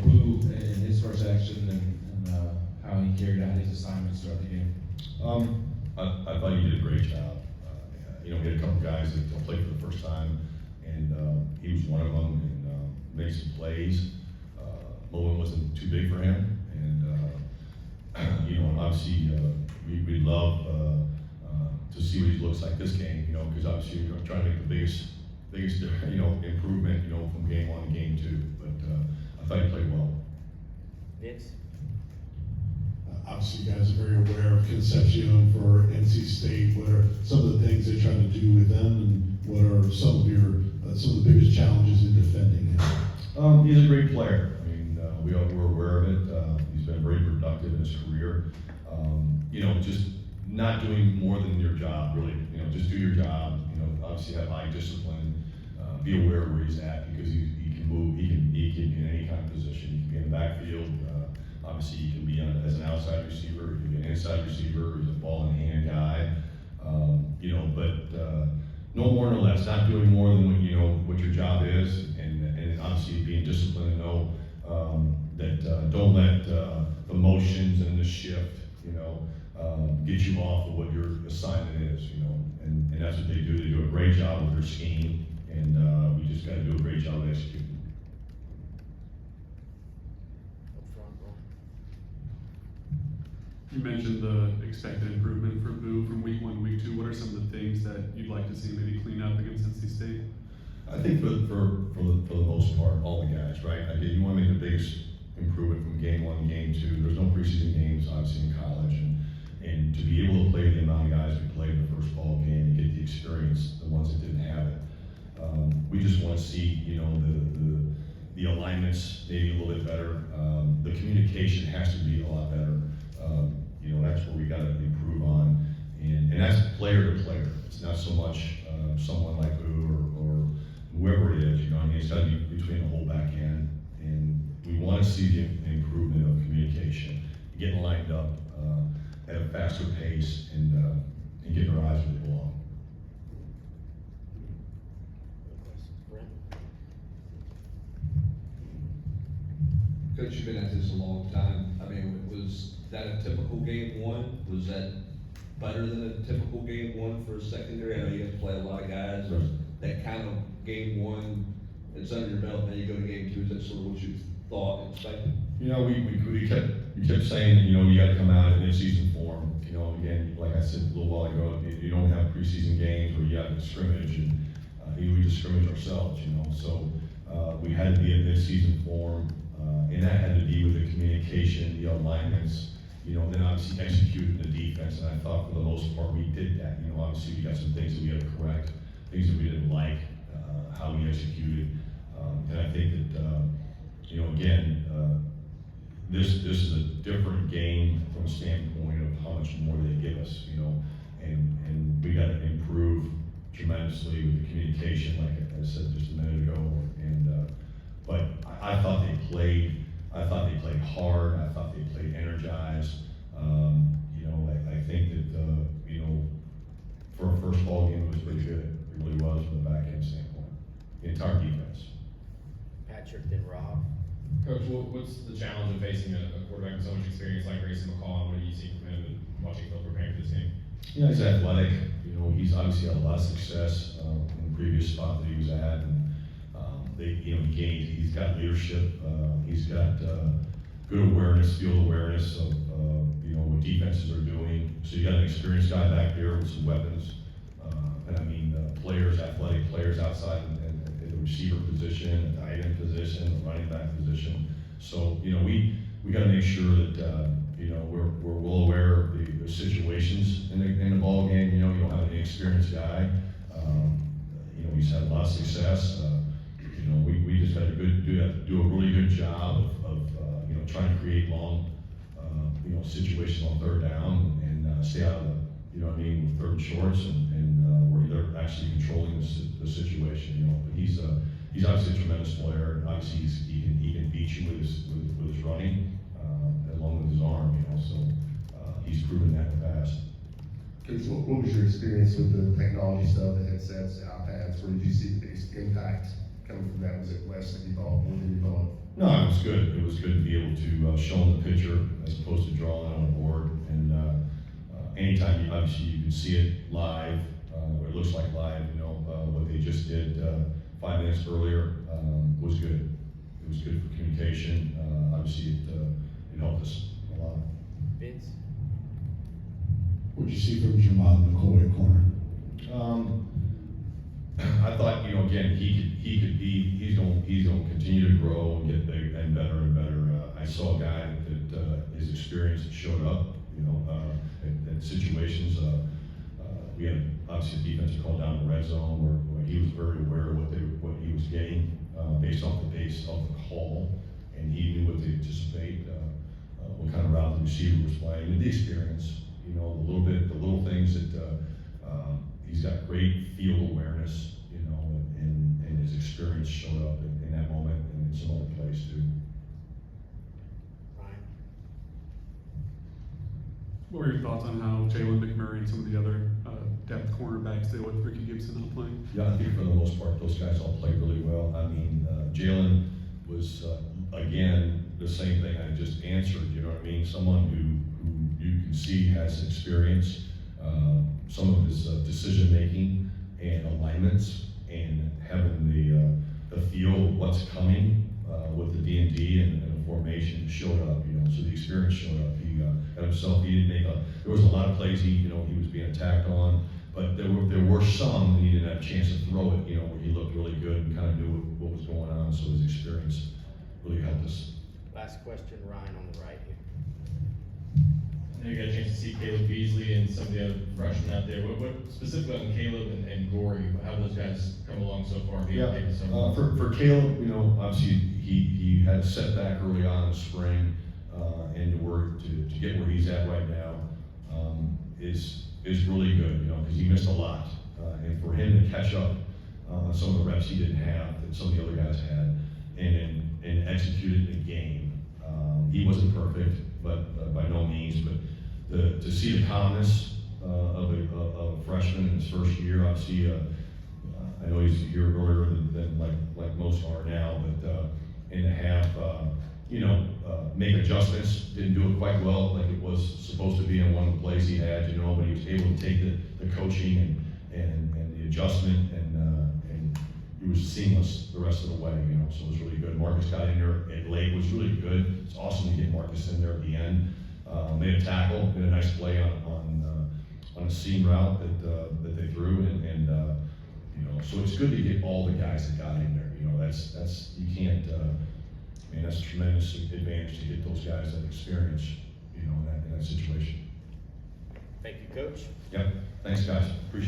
Boo in his first action and how he carried out his assignments throughout the game? I thought he did a great job. We had a couple guys that played for the first time, and he was one of them, and made some plays. Mullen wasn't too big for him, and and obviously we'd love to see what he looks like this game, because obviously we're trying to make the biggest improvement, from game 1 to game 2. But I thought he played well. Vince? Obviously, you guys are very aware of Concepcion for NC State. What are some of the things they try to do with them, and what are some of the biggest challenges in defending him? He's a great player. I mean, we're aware of it. He's been very productive in his career. Just not doing more than your job, really. Just do your job. Obviously have high discipline. Be aware of where he's at, because he can move. He can be in any kind of position. He can be in the backfield. Obviously, he can be as an outside receiver. He can be an inside receiver. He's a ball in hand guy. But no more, no less. Not doing more than what your job is, and obviously being disciplined and know that don't let the motions and the shift, get you off of what your assignment is, and that's what they do. They do a great job with their scheme, and we just got to do a great job of executing. You mentioned the expected improvement for Boo from week 1 to week 2. What are some of the things that you'd like to see maybe clean up against NC State? I think for the most part, all the guys, right? Again, you want to make the biggest improvement from game 1 to game 2. There's no preseason games, obviously, in college, and to be able to play the amount of guys who played the first ball game and get the experience, the ones that didn't have it. We just want to see, the alignments maybe a little bit better. The communication has to be a lot better. That's where we got to improve on, and that's player to player. It's not so much someone like Boo or whoever it is. It's got to be between the whole back end, and we want to see the improvement of communication, getting lined up at a faster pace, and getting our eyes where they belong. Coach, you've been at this a long time. I mean, was that a typical game 1? Was that better than a typical game 1 for a secondary? I know you have to play a lot of guys. Right. That kind of game 1, it's under your belt, now you go to game 2. Is that sort of what you thought and expected? We kept saying that, you got to come out in mid-season form. Again, like I said a little while ago, you don't have preseason games where you have a scrimmage, and we just scrimmage ourselves, So we had to be in mid-season form, and that had to be with the communication, the alignments, then obviously executing the defense. And I thought for the most part we did that. Obviously we got some things that we had to correct, things that we didn't like, how we executed, and I think that again. This is a different game from a standpoint of how much more they give us, and we got to improve tremendously with the communication, like I said just a minute ago. But I thought they played hard. I thought they played energized. I think that for a first ball game it was pretty good. It really was from the back end standpoint. The entire defense. Patrick, then Rob. Coach, what's the challenge of facing a quarterback with so much experience like Grayson McCall? What do you see from him and watching Phil preparing for this game? He's athletic. He's obviously had a lot of success in the previous spot that he was at, and he's got leadership. He's got good awareness, field awareness of what defenses are doing. So you got an experienced guy back there with some weapons, athletic players outside in the receiver position, the tight end position, the running back position. So we got to make sure that we're well aware of the situations in the ball game. You don't have an inexperienced guy. He's had a lot of success. We just got to do a really good job of trying to create long situations on third down and stay out of with third and shorts and where they're actually controlling the situation. But he's obviously a tremendous player. Obviously he can beat you with his running along with his arm. So he's proven that in the past. Coach, what was your experience with the technology stuff, the headsets, the iPads? Where did you see the biggest impact coming from that? Was it less than you thought, more than you thought? No, it was good. It was good to be able to show them the picture as opposed to drawing it on a board. And anytime obviously you can see it live, or it looks like live, what they just did 5 minutes earlier was good. It was good for communication. Obviously, it helped us a lot. Vince? What'd you see from Jermon McCoy at corner? I thought, again, he's going to continue to grow and get big and better and better. I saw a guy that his experience showed up, at situations. We had obviously a defensive call down the red zone where he was very aware of what he was getting based off the pace of the call, and he knew what to anticipate, what kind of route the receiver was playing, and the experience. The little things that he's got great field awareness, and his experience showed up in that moment and in some other place too. Ryan? What were your thoughts on how Jalen McMurray and some of the other depth cornerbacks did with Ricky Gibson not playing? Yeah, I think for the most part, those guys all played really well. I mean, Jalen was, again, the same thing I just answered, you know what I mean? Someone who you can see has experience, some of his decision-making and alignments and having the feel of what's coming with the D&D and the formation showed up, so the experience showed up. He got himself, he didn't there was a lot of plays he was being attacked on, but there were some, and he didn't have a chance to throw it, where he looked really good and kind of knew what was going on, so his experience really helped us. Last question, Ryan on the right here. I know you got a chance to see Caleb Beasley and some of the other freshmen out there. What specifically on Caleb and Gorey, how those guys come along so far? For Caleb, obviously he had a setback early on in the spring, and to get where he's at right now is really good, because he missed a lot, and for him to catch up on some of the reps he didn't have that some of the other guys had, and execute it in the game. He wasn't perfect, but by no means. But to see the calmness of a freshman in his first year, obviously, I know he's a year earlier than like most are now, but and to have make adjustments, didn't do it quite well like it was supposed to be in one of the plays he had, but he was able to take the coaching and the adjustment and he was seamless the rest of the way, so it was really good. Marcus got in there at late, was really good. It's awesome to get Marcus in there at the end. Made a tackle, made a nice play on a seam route that they threw, and so it's good to get all the guys that got in there. That's you can't. That's a tremendous advantage to get those guys that experience, in that situation. Thank you, Coach. Yep. Thanks, guys. Appreciate it.